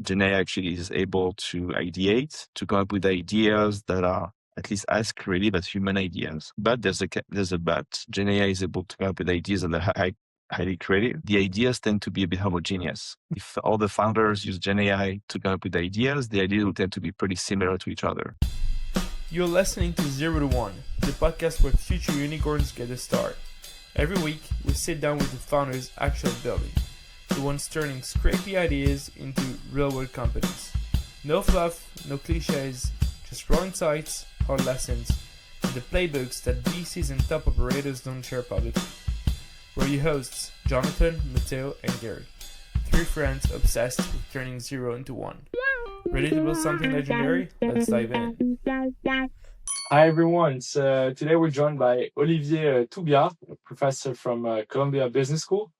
GenAI actually is able to ideate, to come up with ideas that are at least as creative as human ideas. But there's a but. GenAI is able to come up with ideas that are highly creative. The ideas tend to be a bit homogeneous. If all the founders use GenAI to come up with ideas, the ideas will tend to be pretty similar to each other. You're listening to 0 to 1, the podcast where future unicorns get a start. Every week, we sit down with the founders actually building, the ones turning scrappy ideas into real-world companies. No fluff, no cliches, just raw insights, hard lessons, and the playbooks that VCs and top operators don't share publicly. We're your hosts, Jonathan, Matteo, and Gary, three friends obsessed with turning 0 into 1. Ready to build something legendary? Let's dive in. Hi everyone. Today we're joined by Olivier Toubia, a professor from Columbia Business School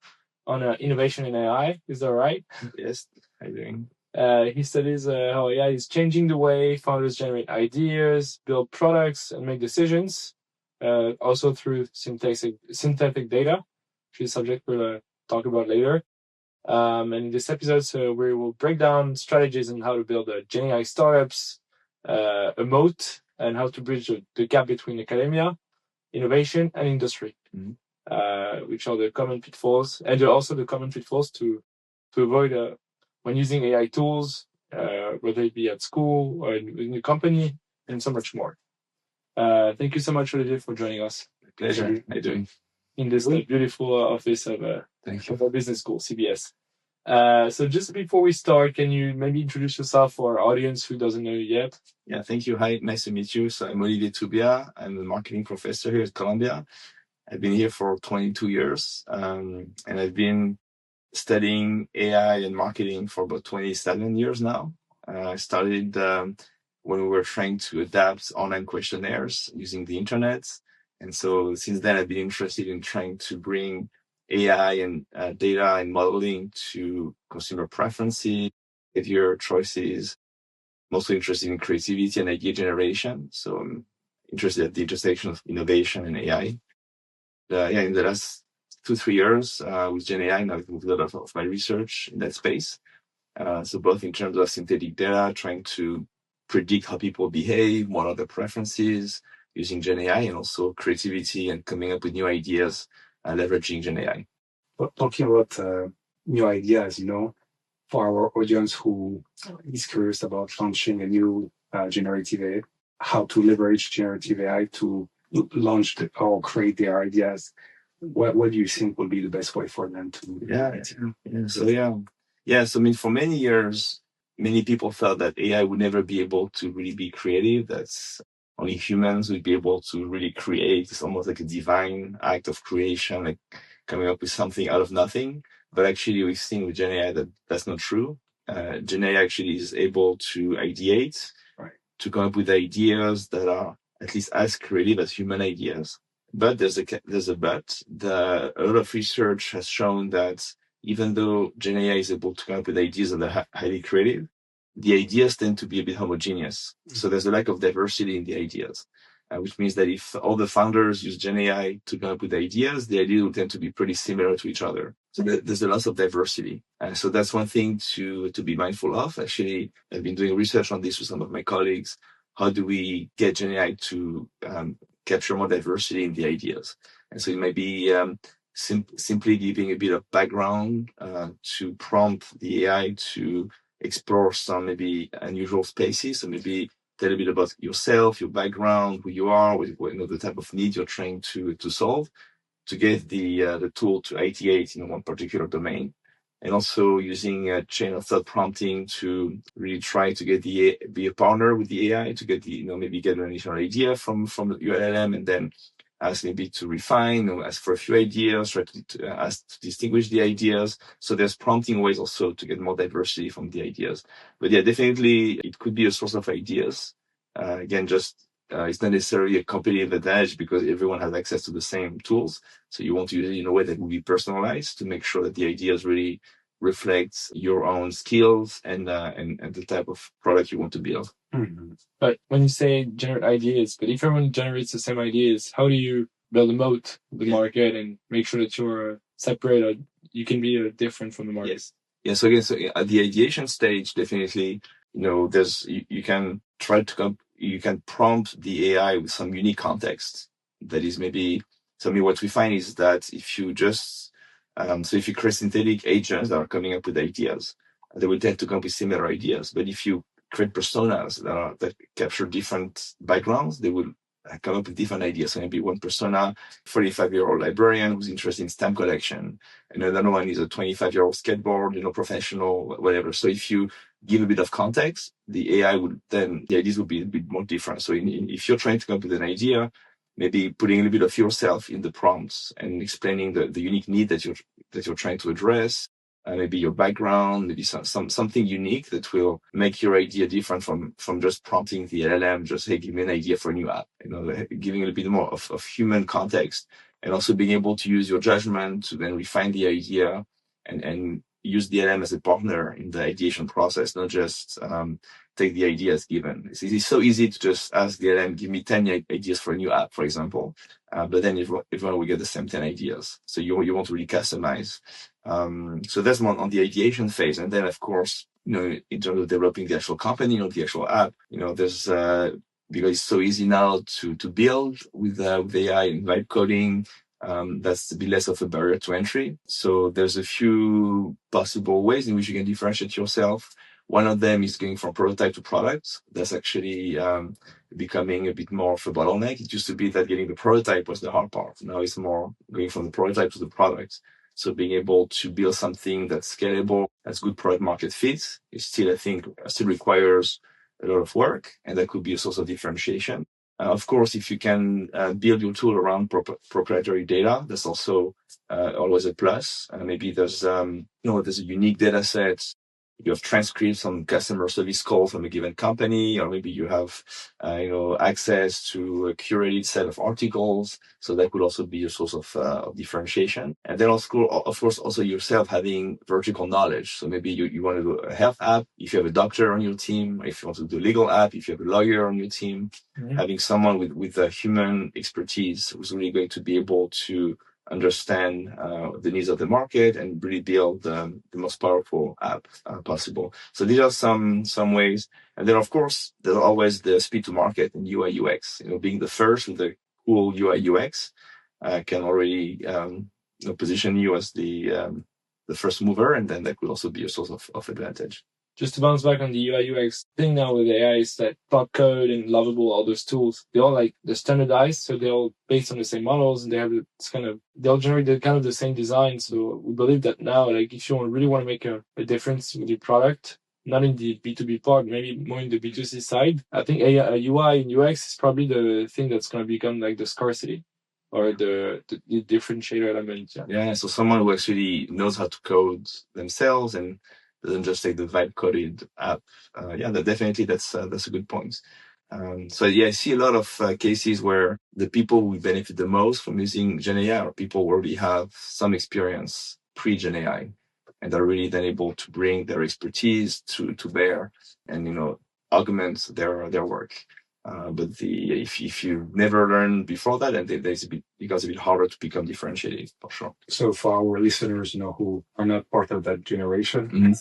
on innovation in AI. Is that right? Yes. How are you doing? He studies how AI is changing the way founders generate ideas, build products, and make decisions, also through synthetic data, which is a subject we'll talk about later. And in this episode, we will break down strategies on how to build GenAI startups, a MOAT, and how to bridge the gap between academia, innovation, and industry, which are the common pitfalls. And there are also the common pitfalls to avoid when using AI tools, whether it be at school or in the company, and so much more. Thank you so much, Olivier, for joining us. Pleasure. How are you doing? In this beautiful office of our business school, CBS. So just before we start, can you maybe introduce yourself for our audience who doesn't know you yet? Yeah, thank you. Hi, nice to meet you. So I'm Olivier Toubia. I'm a marketing professor here at Columbia. I've been here for 22 years, and I've been studying AI and marketing for about 27 years now. I started when we were trying to adapt online questionnaires using the internet. And so since then, I've been interested in trying to bring AI and data and modeling to consumer preferences, behavior choices, mostly interested in creativity and idea generation. So I'm interested at the intersection of innovation and AI. In the last 2-3 years with GenAI, I've moved a lot of my research in that space. So both in terms of synthetic data, trying to predict how people behave, what are their preferences, using GenAI, and also creativity and coming up with new ideas, leveraging GenAI. But talking about new ideas, for our audience who is curious about launching a new generative AI, how to leverage generative AI to launch or create their ideas, what do you think will be the best way for them to? So for many years, many people felt that AI would never be able to really be creative. That's only humans would be able to really create. It's almost like a divine act of creation, like coming up with something out of nothing. But actually, we've seen with GenAI that that's not true. GenAI actually is able to ideate, to come up with ideas that are at least as creative as human ideas. But there's a but. A lot of research has shown that even though GenAI is able to come up with ideas that are highly creative, the ideas tend to be a bit homogeneous. So there's a lack of diversity in the ideas, which means that if all the founders use GenAI to come up with ideas, the ideas will tend to be pretty similar to each other. So there's a loss of diversity. And so that's one thing to be mindful of. Actually, I've been doing research on this with some of my colleagues. How do we get GenAI to capture more diversity in the ideas? And so it might be simply giving a bit of background to prompt the AI to explore some maybe unusual spaces. So maybe tell a bit about yourself, your background, who you are, the type of needs you're trying to solve, to get the tool to ideate in one particular domain. And also using a chain of thought prompting to really try to be a partner with the AI to get maybe get an initial idea from your LLM, and then ask maybe to refine, ask for a few ideas, try to ask to distinguish the ideas. So there's prompting ways also to get more diversity from the ideas. But yeah, definitely it could be a source of ideas. Again, just it's not necessarily a competitive advantage because everyone has access to the same tools. So you want to use it in a way that will be personalized to make sure that the ideas really reflects your own skills and the type of product you want to build. Mm-hmm. But when you say generate ideas, but if everyone generates the same ideas, how do you build a moat in the market and make sure that you're separate or you can be different from the market? Yes. Yeah. So again, so at the ideation stage, definitely, you can try to you can prompt the AI with some unique context that is maybe. So I mean, what we find is that if you just so if you create synthetic agents that are coming up with ideas, they will tend to come up with similar ideas. But if you create personas that capture different backgrounds, they will come up with different ideas. So maybe one persona, 45-year-old librarian who's interested in stamp collection, and another one is a 25-year-old skateboard, professional, whatever. So if you give a bit of context, the ideas will be a bit more different. So if you're trying to come up with an idea, maybe putting a little bit of yourself in the prompts and explaining the unique need that you're trying to address, maybe your background, maybe something unique that will make your idea different from just prompting the LLM, just, hey, give me an idea for a new app, giving a little bit more of human context, and also being able to use your judgment to then refine the idea and use the LLM as a partner in the ideation process, not just take the idea as given. It's so easy to just ask the LLM, give me 10 ideas for a new app, for example. But then everyone will get the same 10 ideas. So you want to really customize. So that's more on the ideation phase. And then, of course, in terms of developing the actual company or the actual app, there's, because it's so easy now to build with AI and vibe coding, that's a bit less of a barrier to entry. So there's a few possible ways in which you can differentiate yourself. One of them is going from prototype to product. That's actually becoming a bit more of a bottleneck. It used to be that getting the prototype was the hard part. Now it's more going from the prototype to the product. So being able to build something that's scalable, that's good product market fit, is still, I think, still requires a lot of work, and that could be a source of differentiation. Of course, if you can build your tool around proprietary data, that's also always a plus. Maybe there's a unique data set. You have transcripts on customer service calls from a given company, or maybe you have, access to a curated set of articles. So that could also be a source of differentiation. And then also, of course, also yourself having vertical knowledge. So maybe you want to do a health app if you have a doctor on your team, if you want to do a legal app, if you have a lawyer on your team, having someone with a human expertise who's really going to be able to understand the needs of the market and really build the most powerful app possible. So these are some ways. And then, of course, there's always the speed to market and UI UX. Being the first with the cool UI UX can already position you as the first mover, and then that could also be a source of advantage. Just to bounce back on the UI UX thing now with AI is that Cloud Code and Lovable, all those tools, they're standardized, so they're all based on the same models, and they'll generate the same design. So we believe that now, if you really want to make a difference with your product, not in the B2B part, maybe more in the B2C side, I think UI and UX is probably the thing that's going to become the scarcity or the differentiator element. Yeah. So someone who actually knows how to code themselves and doesn't just take the vibe coded app. That's a good point. I see a lot of cases where the people who benefit the most from using Gen AI are people who already have some experience pre-Gen AI and are really then able to bring their expertise to bear and augment their work. But if you never learn before that, then it becomes a bit harder to become differentiated, for sure. So for our listeners, who are not part of that generation,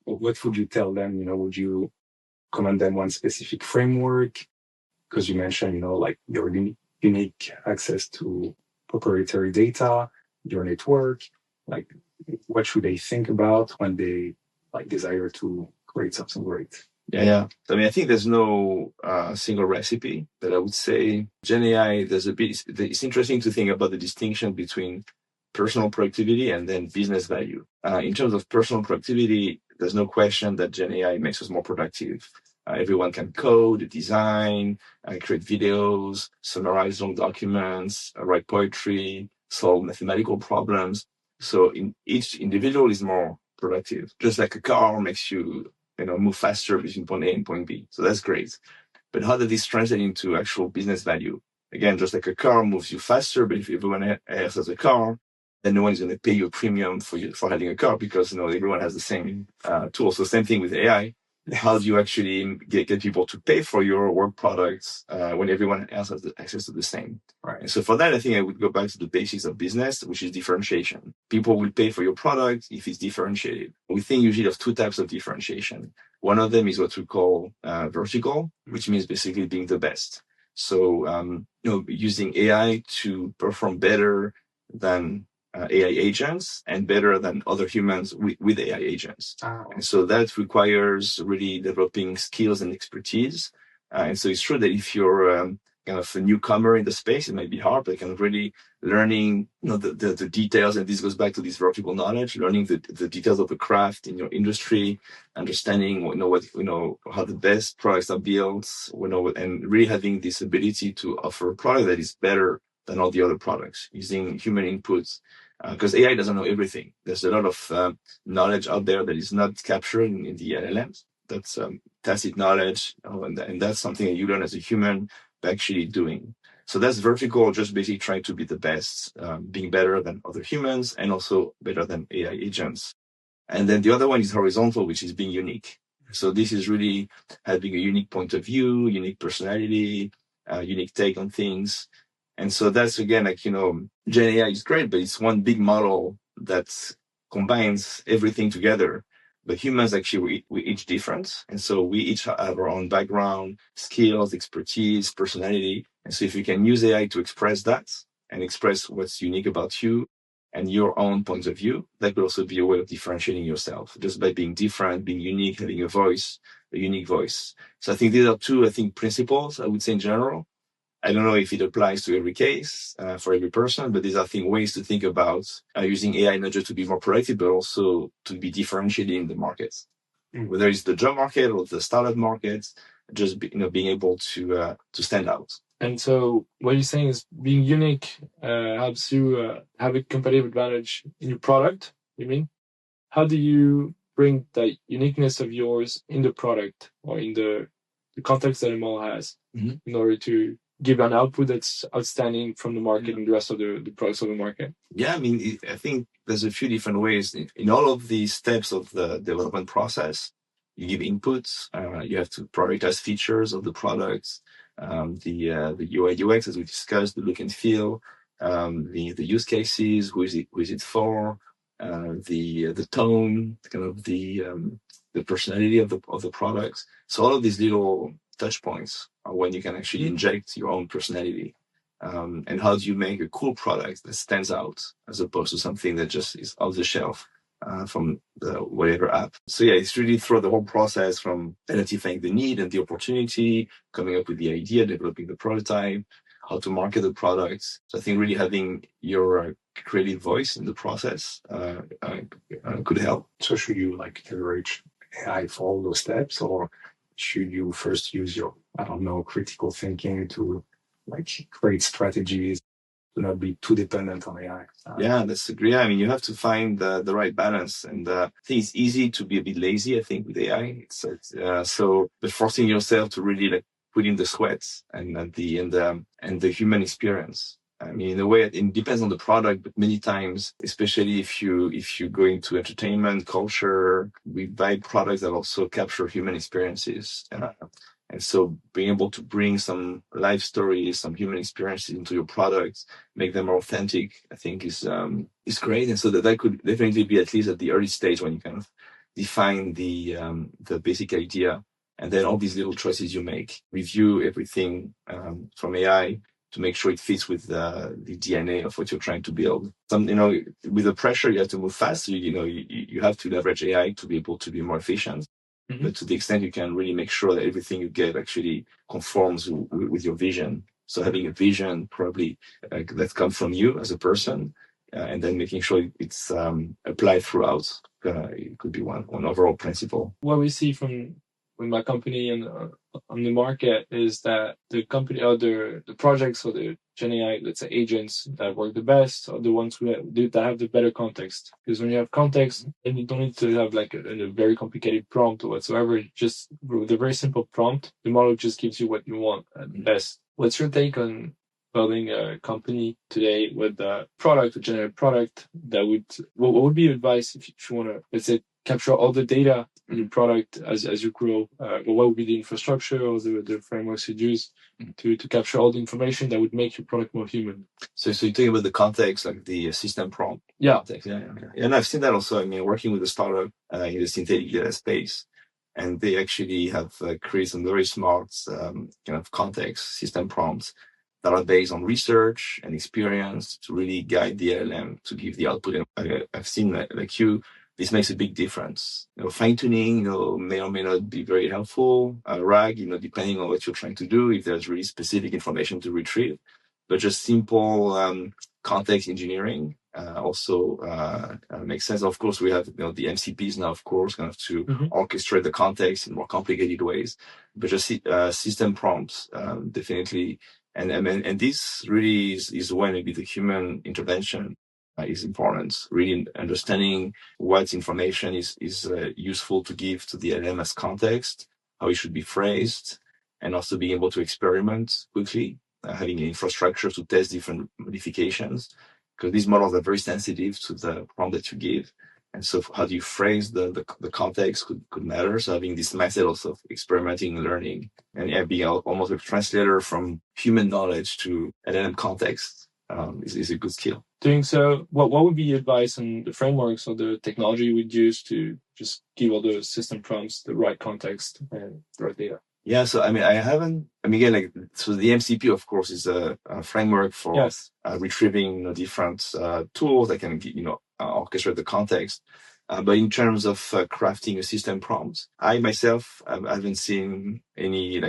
what would you tell them? Would you recommend them one specific framework? Because you mentioned, your unique access to proprietary data, your network. What should they think about when they desire to create something great? Yeah. I think there's no single recipe, but I would say Gen AI, it's interesting to think about the distinction between personal productivity and then business value. In terms of personal productivity, there's no question that Gen AI makes us more productive. Everyone can code, design, create videos, summarize long documents, write poetry, solve mathematical problems. So each individual is more productive. Just like a car makes you move faster between point A and point B. So that's great. But how does this translate into actual business value? Again, just like a car moves you faster, but if everyone else has a car, then no one is going to pay you a premium for having a car because everyone has the same tools. So same thing with AI. How do you actually get people to pay for your work products when everyone else has access to the same? Right. And so for that, I think I would go back to the basics of business, which is differentiation. People will pay for your product if it's differentiated. We think usually of two types of differentiation. One of them is what we call vertical, which means basically being the best. So, using AI to perform better than AI agents and better than other humans with AI agents. And so that requires really developing skills and expertise. And so it's true that if you're kind of a newcomer in the space, it might be hard, but kind of really learning, the details. And this goes back to this vertical knowledge, learning the details of the craft in your industry, understanding, how the best products are built, and really having this ability to offer a product that is better than all the other products using human inputs. Because AI doesn't know everything. There's a lot of knowledge out there that is not captured in the LLMs. That's tacit knowledge, and that's something that you learn as a human by actually doing. So that's vertical, just basically trying to be the best, being better than other humans and also better than AI agents. And then the other one is horizontal, which is being unique. So this is really having a unique point of view, unique personality, unique take on things. And so that's, again, Gen AI is great, but it's one big model that combines everything together. But humans, actually, we're each different. And so we each have our own background, skills, expertise, personality. And so if you can use AI to express that and express what's unique about you and your own points of view, that could also be a way of differentiating yourself just by being different, being unique, having a unique voice. So I think these are two, principles, I would say, in general. I don't know if it applies to every case, for every person, but these are, ways to think about using AI not just to be more productive, but also to be differentiated in the markets. Whether it's the job market or the startup market, just being able to stand out. And so what you're saying is being unique helps you have a competitive advantage in your product, you mean? How do you bring that uniqueness of yours in the product or in the context that a model has in order to give an output that's outstanding from the market and the rest of the products of the market? Yeah, I think there's a few different ways. In all of these steps of the development process, you give inputs, you have to prioritize features of the products, the UI UX, as we discussed, the look and feel, the use cases, who is it for, the tone, kind of the personality of the products. So all of these little touch points are when you can actually inject your own personality. And how do you make a cool product that stands out as opposed to something that just is off the shelf from the whatever app? So yeah, it's really through the whole process from identifying the need and the opportunity, coming up with the idea, developing the prototype, how to market the products. So I think really having your creative voice in the process could help. So should you leverage AI for all those steps, or should you first use your, critical thinking to create strategies to not be too dependent on AI? Yeah, that's agree. You have to find the right balance, and I think it's easy to be a bit lazy. I think with AI, but forcing yourself to really put in the sweat and the human experience. In a way, it depends on the product, but many times, especially if you go into entertainment culture, we buy products that also capture human experiences. And so being able to bring some life stories, some human experiences into your products, make them more authentic, I think is great. And so that could definitely be at least at the early stage when you kind of define the basic idea, and then all these little choices you make, review everything from AI to make sure it fits with the DNA of what you're trying to build. With the pressure, you have to move fast. So, you have to leverage AI to be able to be more efficient. But to the extent you can really make sure that everything you get actually conforms with your vision. So having a vision probably that comes from you as a person, and then making sure it's applied throughout. It could be one overall principle. What we see from my company and on the market is that the company or the projects or the Gen AI, let's say agents that work the best are the ones that have the better context. Because when you have context, then you don't need to have a very complicated prompt or whatsoever. Just with a very simple prompt, the model just gives you what you want at best. What's your take on building a company today with a product, a generic product that what would be your advice if you want to, let's say, capture all the data new product as you grow? Or what would be the infrastructure or the frameworks you'd use to capture all the information that would make your product more human? So you're talking about the context, like the system prompt. Yeah. Context. Yeah. And I've seen that also. I mean, working with a startup in the synthetic data space, and they actually have created some very smart kind of context system prompts that are based on research and experience to really guide the LLM to give the output. And I've seen that, like you, this makes a big difference. Fine tuning, may or may not be very helpful. RAG, depending on what you're trying to do, if there's really specific information to retrieve, but just simple context engineering also makes sense. Of course, we have the MCPs now, of course, kind of to orchestrate the context in more complicated ways. But just system prompts, definitely. And this really is when maybe the human intervention is important. Really understanding what information is useful to give to the LM as context, how it should be phrased, and also being able to experiment quickly, having an infrastructure to test different modifications, because these models are very sensitive to the prompt that you give. And so how do you phrase the context could matter. So having this method also of experimenting and learning, and being almost a translator from human knowledge to LLM context is a good skill. Doing so, what would be your advice on the frameworks or the technology you would use to just give all the system prompts the right context and the right data? Yeah, so again, so the MCP, of course, is a framework for retrieving different tools that can orchestrate the context. But in terms of crafting a system prompt, I myself haven't seen any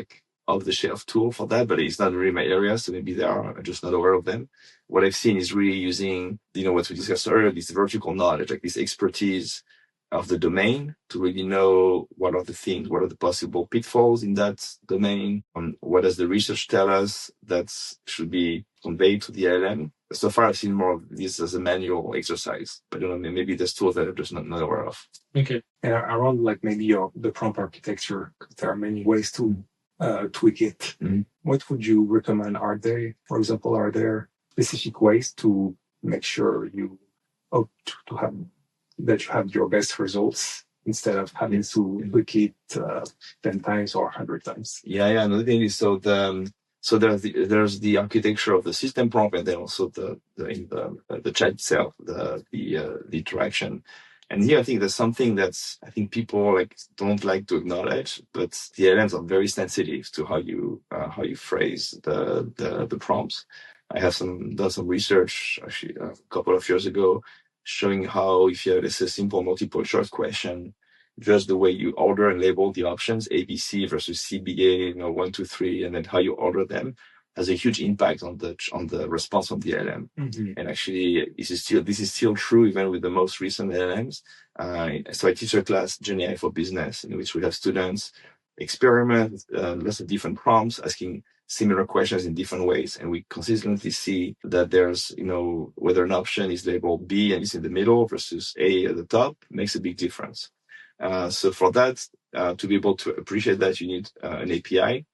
off-the-shelf tool for that, but it's not really my area, so maybe they are just not aware of them. What I've seen is really using, what we discussed earlier, this vertical knowledge, like this expertise of the domain to really know what are the things, what are the possible pitfalls in that domain, what does the research tell us that should be conveyed to the LM. So far, I've seen more of this as a manual exercise, but maybe there's tools that I'm just not aware of. Okay. And around maybe the prompt architecture, there are many ways to tweak it. Mm-hmm. What would you recommend? For example, are there specific ways to make sure you have your best results instead of having to tweak it 10 times or 100 times? Yeah. No, the thing is, so there's the architecture of the system prompt, and then also the chat itself, the interaction. And here I think there's something I think people don't like to acknowledge, but the LLMs are very sensitive to how you phrase the prompts. I have done some research actually a couple of years ago, showing how if you have a simple multiple choice question, just the way you order and label the options, ABC versus CBA, 1, 2, 3, and then how you order them has a huge impact on the response from the LLM. Mm-hmm. And actually, this is still true even with the most recent LLMs. So I teach a class, GenAI for Business, in which we have students experiment lots of different prompts, asking similar questions in different ways, and we consistently see that there's whether an option is labeled B and it's in the middle versus A at the top makes a big difference. So for that to be able to appreciate that, you need an API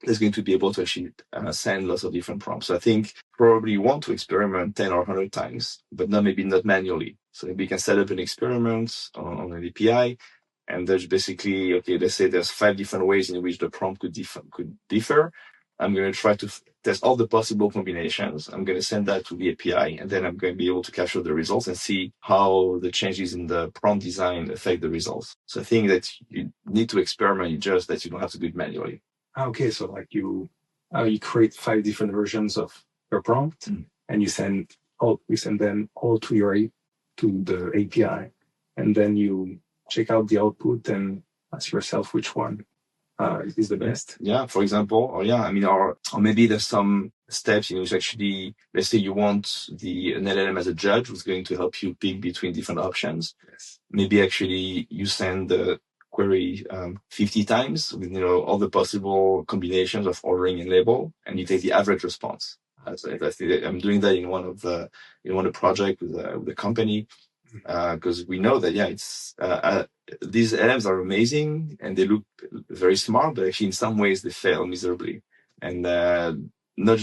that's going to be able to actually send lots of different prompts. So I think probably you want to experiment 10 or 100 times, but not manually. So maybe you can set up an experiment on an API. And there's basically, let's say there's 5 different ways in which the prompt could differ. I'm going to try to test all the possible combinations. I'm going to send that to the API, and then I'm going to be able to capture the results and see how the changes in the prompt design affect the results. So I think that you need to experiment, just that you don't have to do it manually. Okay, so you create 5 different versions of your prompt, and you send them all to the API, and then you check out the output and ask yourself which one is the best. Yeah, for example, or maybe there's some steps in which actually, let's say you want an LLM as a judge who's going to help you pick between different options. Yes. Maybe actually you send the query 50 times with all the possible combinations of ordering and label, and you take the average response. I'm doing that in one of the project with the company. Because we know that it's these LMs are amazing and they look very smart, but actually in some ways they fail miserably, and not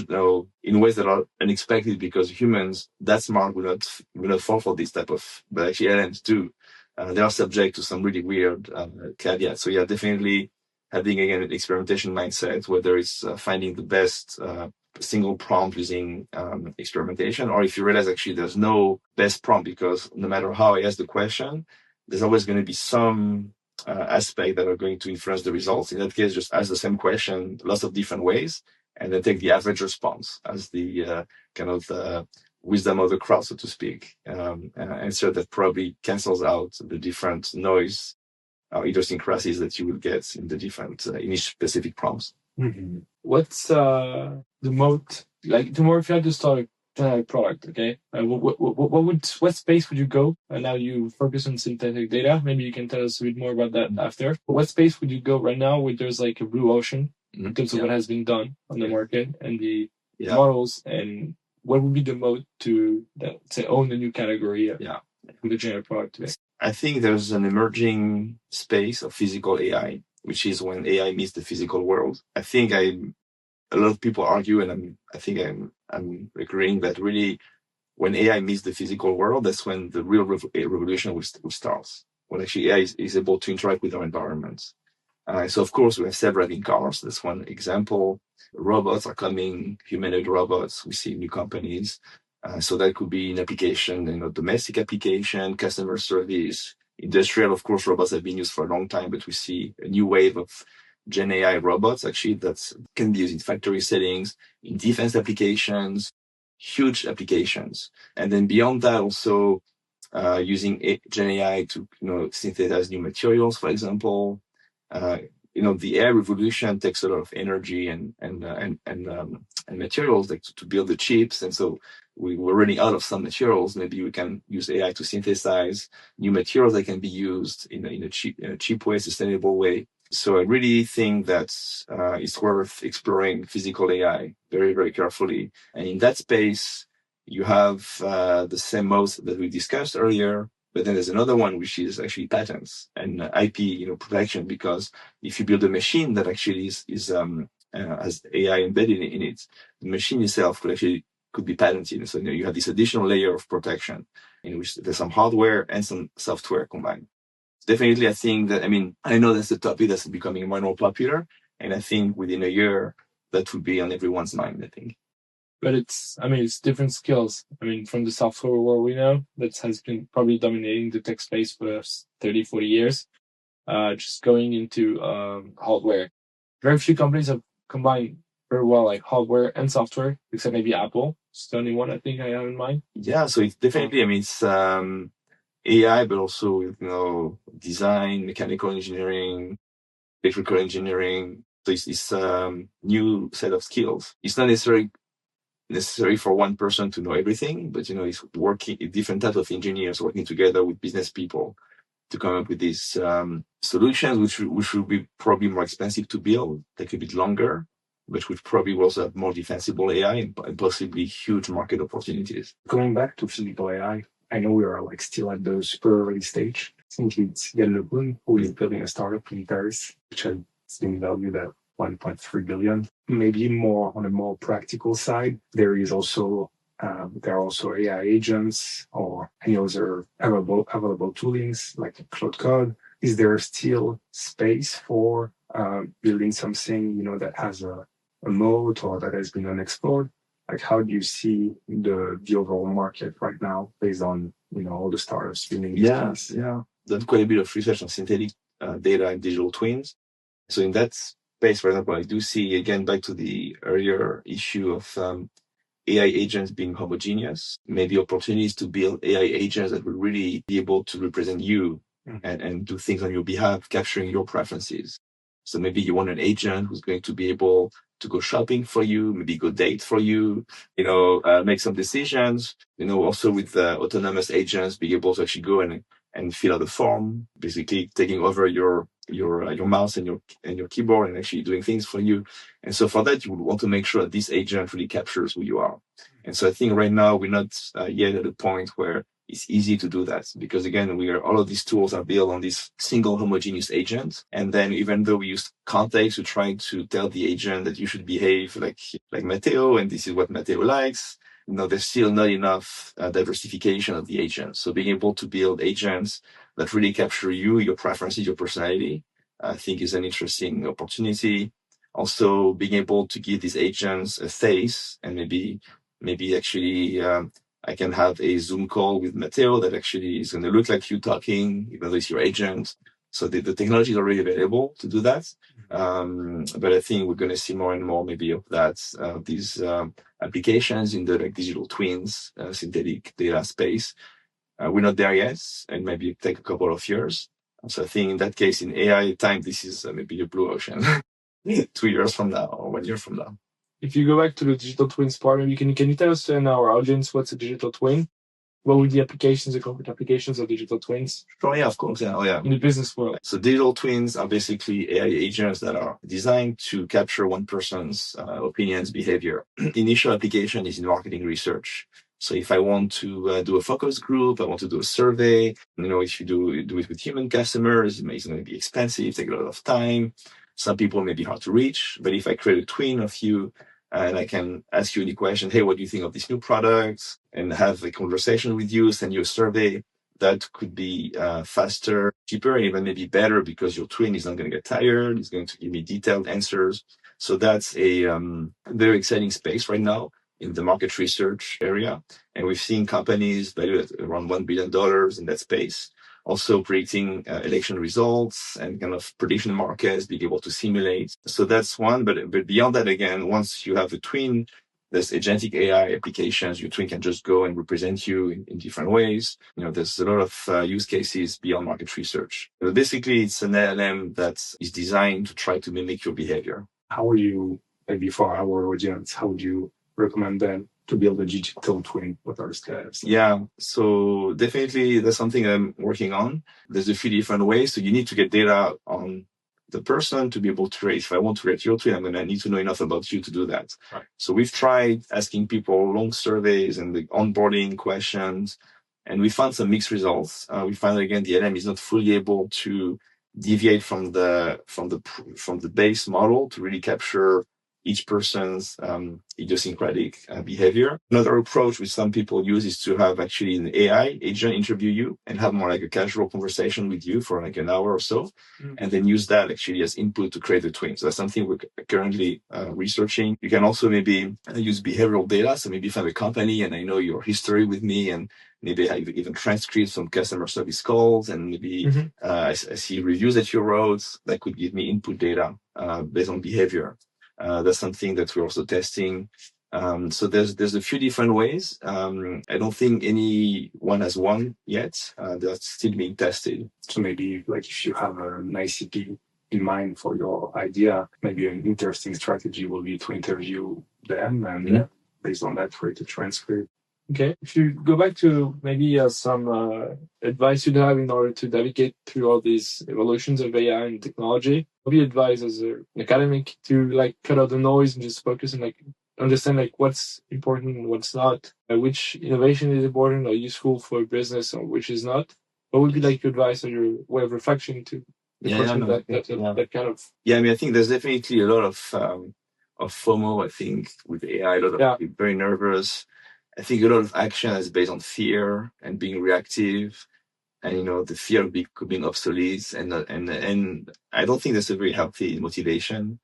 in ways that are unexpected, because humans that smart will not fall for this type of, but actually LMs do. they are subject to some really weird caveats. So yeah, definitely having again an experimentation mindset, whether it's finding the best single prompt using experimentation, or if you realize actually there's no best prompt, because no matter how I ask the question, there's always going to be some aspect that are going to influence the results. In that case, just ask the same question lots of different ways, and then take the average response as the kind of wisdom of the crowd, so to speak. Answer that probably cancels out the different noise or idiosyncrasies that you will get in the different in each specific prompts. Mm-hmm. What's the moat? Like tomorrow, if you had to start a product, okay, what space would you go? And now you focus on synthetic data. Maybe you can tell us a bit more about that after. But what space would you go right now where there's like a blue ocean in terms of what has been done on the market and the models, and what would be the moat to say own a new category with a generic product today? I think there's an emerging space of physical AI, which is when AI meets the physical world. I think a lot of people argue, and I'm agreeing that really when AI meets the physical world, that's when the real revolution will start. When actually AI is able to interact with our environments. So of course we have self-driving cars. That's one example. Robots are coming, humanoid robots. We see new companies. So that could be an application, domestic application, customer service, industrial. Of course, robots have been used for a long time, but we see a new wave of Gen AI robots actually that can be used in factory settings, in defense applications, huge applications. And then beyond that, also using Gen AI to synthesize new materials, for example. The AI revolution takes a lot of energy and materials like to build the chips, and so we're running out of some materials. Maybe we can use AI to synthesize new materials that can be used in a cheap way, sustainable way. So I really think that it's worth exploring physical AI very, very carefully. And in that space, you have the same modes that we discussed earlier. But then there's another one, which is actually patents and IP, protection. Because if you build a machine that actually has AI embedded in it, the machine itself could be patented. So you have this additional layer of protection in which there's some hardware and some software combined. Definitely, I think that, I know that's a topic that's becoming more and more popular. And I think within a year, that would be on everyone's mind, I think. But it's different skills. From the software world we know, that has been probably dominating the tech space for the last 30, 40 years. Just going into hardware. Very few companies have combined very well, like hardware and software, except maybe Apple. It's the only one I think I have in mind. Yeah, so it's definitely, it's AI, but also, design, mechanical engineering, electrical engineering. So it's this new set of skills. It's not necessary for one person to know everything, but it's working different types of engineers working together with business people to come up with these solutions, which will be probably more expensive to build, take a bit longer, but which probably will also have more defensible AI and possibly huge market opportunities. Going back to physical AI, I know we are still at the super early stage. I think it's Yann LeBrun who is building a startup in Paris, which has been valued at 1.3 billion. Maybe more on a more practical side, there are also AI agents or any other available toolings like Cloud Code. Is there still space for building something that has a moat or that has been unexplored? Like, how do you see the overall market right now based on all the startups building these things? Yeah. Done quite a bit of research on synthetic data and digital twins. So in that space, for example, I do see, again, back to the earlier issue of AI agents being homogeneous, maybe opportunities to build AI agents that will really be able to represent you and do things on your behalf, capturing your preferences. So maybe you want an agent who's going to be able to go shopping for you, maybe go date for you, make some decisions, also with autonomous agents, be able to actually go and fill out a form, basically taking over your mouse and your keyboard and actually doing things for you. And so for that, you would want to make sure that this agent really captures who you are. And so I think right now we're not yet at a point where it's easy to do that, because again, all of these tools are built on this single homogeneous agent. And then even though we use context to try to tell the agent that you should behave like Matteo, and this is what Matteo likes, there's still not enough diversification of the agents. So being able to build agents that really capture you, your preferences, your personality, I think is an interesting opportunity. Also, being able to give these agents a face, and maybe actually I can have a Zoom call with Matteo that actually is going to look like you talking, even though it's your agent. So the technology is already available to do that. But I think we're going to see more and more maybe of that, these applications in the like digital twins, synthetic data space. We're not there yet, and maybe take a couple of years. So I think in that case, in AI time, this is maybe a blue ocean 2 years from now or 1 year from now. If you go back to the digital twins part, maybe can you tell us and our audience what's a digital twin? What would the applications, the concrete applications of digital twins? Sure, yeah, of course. Yeah. Oh, yeah. In the business world. So digital twins are basically AI agents that are designed to capture one person's opinions, behavior. Initial application is in marketing research. So if I want to do a focus group, I want to do a survey, if you do it with human customers, it's going to be expensive, take a lot of time. Some people may be hard to reach, but if I create a twin of you and I can ask you any question, hey, what do you think of this new product? And have a conversation with you, send you a survey, that could be faster, cheaper, and even maybe better because your twin is not going to get tired. It's going to give me detailed answers. So that's a very exciting space right now in the market research area. And we've seen companies valued at around $1 billion in that space. Also predicting election results and kind of prediction markets, being able to simulate. So that's one. But beyond that, again, once you have a twin, there's agentic AI applications. Your twin can just go and represent you in different ways. There's a lot of use cases beyond market research. But basically, it's an LLM that is designed to try to mimic your behavior. How would you, maybe for our audience, how would you recommend them to build a digital twin? What are the steps? Yeah, so definitely that's something I'm working on. There's a few different ways. So you need to get data on the person to be able to rate. If I want to rate your twin, I'm going to need to know enough about you to do that. Right. So we've tried asking people long surveys and the onboarding questions, and we found some mixed results. We find that, again, the LM is not fully able to deviate from the base model to really capture each person's idiosyncratic behavior. Another approach which some people use is to have actually an AI agent interview you and have more like a casual conversation with you for like an hour or so, and then use that actually as input to create the twin. So that's something we're currently researching. You can also maybe use behavioral data. So maybe if I'm a company and I know your history with me, and maybe I even transcribe some customer service calls, and maybe I see reviews that you wrote, that could give me input data based on behavior. That's something that we're also testing. So there's a few different ways. I don't think anyone has one yet. That's still being tested. So maybe like if you have an ICP in mind for your idea, maybe an interesting strategy will be to interview them and based on that create a transcript. Okay. If you go back to maybe some advice you'd have in order to navigate through all these evolutions of AI and technology, what do you advise as an academic to like cut out the noise and just focus and like understand like what's important and what's not, which innovation is important or useful for business or which is not? What would be like your advice or your way of reflection to that kind of? Yeah, I mean, I think there's definitely a lot of FOMO. I think with AI, a lot of people very nervous. I think a lot of action is based on fear and being reactive, and the fear of becoming obsolete. And I don't think that's a very healthy motivation.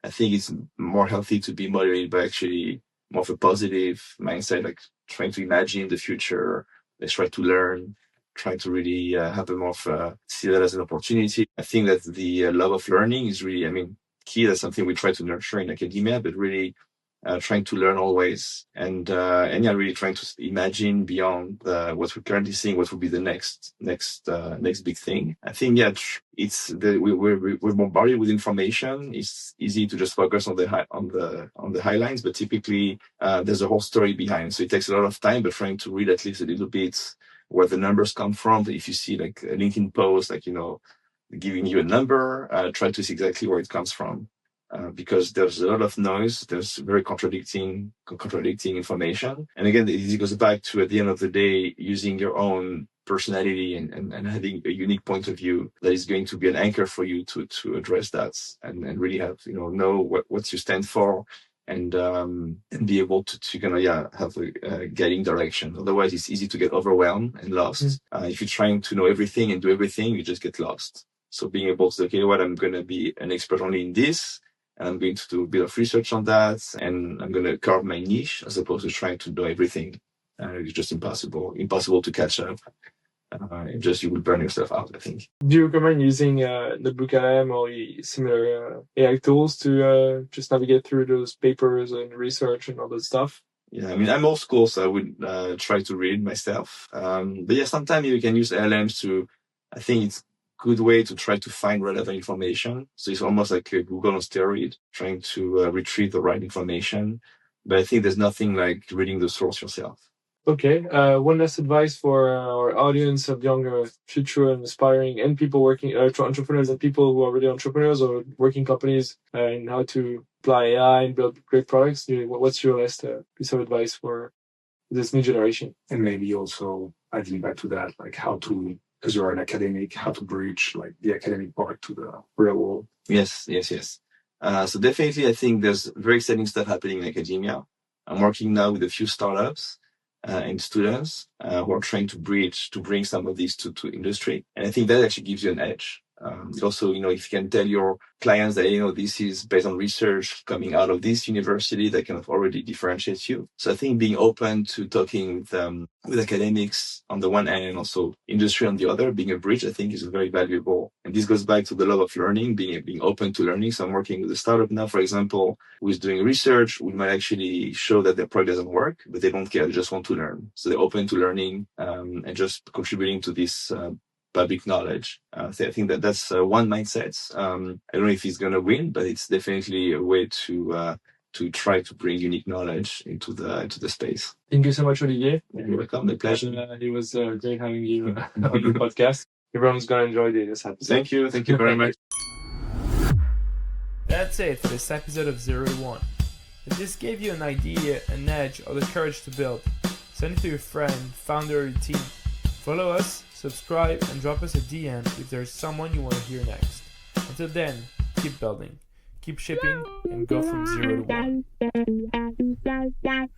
I think it's more healthy to be motivated by actually more of a positive mindset, like trying to imagine the future. Let's try to learn, trying to really have a more of see that as an opportunity. I think that the love of learning is really, key. That's something we try to nurture in academia, but really trying to learn always, and really trying to imagine beyond what we're currently seeing, what will be the next big thing. I think we're bombarded with information. It's easy to just focus on the highlights, but typically there's a whole story behind. So it takes a lot of time, but trying to read at least a little bit where the numbers come from. If you see like a LinkedIn post, giving you a number, try to see exactly where it comes from. Because there's a lot of noise, there's very contradicting information. And again, it goes back to, at the end of the day, using your own personality and having a unique point of view that is going to be an anchor for you to address that and really have, know what you stand for and be able to kind of have a guiding direction. Otherwise, it's easy to get overwhelmed and lost. If you're trying to know everything and do everything, you just get lost. So being able to say, okay, what I'm going to be an expert only in this, and I'm going to do a bit of research on that, and I'm going to carve my niche as opposed to trying to know everything. It's just impossible to catch up. You will burn yourself out, I think. Do you recommend using Notebook LM or similar AI tools to just navigate through those papers and research and all that stuff? Yeah, I mean, I'm old school, so I would try to read myself. But yeah, sometimes you can use LLMs to, I think it's a good way to try to find relevant information. So it's almost like a Google on steroid, trying to retrieve the right information. But I think there's nothing like reading the source yourself. Okay. One last advice for our audience of younger, future and aspiring and people working, entrepreneurs and people who are already entrepreneurs or working companies and how to apply AI and build great products. What's your last piece of advice for this new generation? And maybe also adding back to that, like how to, because you're an academic, how to bridge like the academic part to the real world. Yes. So definitely, I think there's very exciting stuff happening in academia. I'm working now with a few startups and students who are trying to bring some of these to industry. And I think that actually gives you an edge. Also, if you can tell your clients that, this is based on research coming out of this university, that kind of already differentiates you. So I think being open to talking with academics on the one hand and also industry on the other, being a bridge, I think is very valuable. And this goes back to the love of learning, being open to learning. So I'm working with a startup now, for example, who is doing research. We might actually show that their product doesn't work, but they don't care. They just want to learn. So they're open to learning and just contributing to this public knowledge. So I think that's one mindset. I don't know if he's going to win, but it's definitely a way to try to bring unique knowledge into the space. Thank you so much, Olivier. You're welcome. My pleasure. It was great having you on the podcast. Everyone's going to enjoy this episode. Thank you. Thank you very much. That's it for this episode of 0 to 1. If this gave you an idea, an edge, or the courage to build, send it to your friend, founder, or your team. Follow us, subscribe, and drop us a DM if there's someone you want to hear next. Until then, keep building, keep shipping, and go from 0 to 1.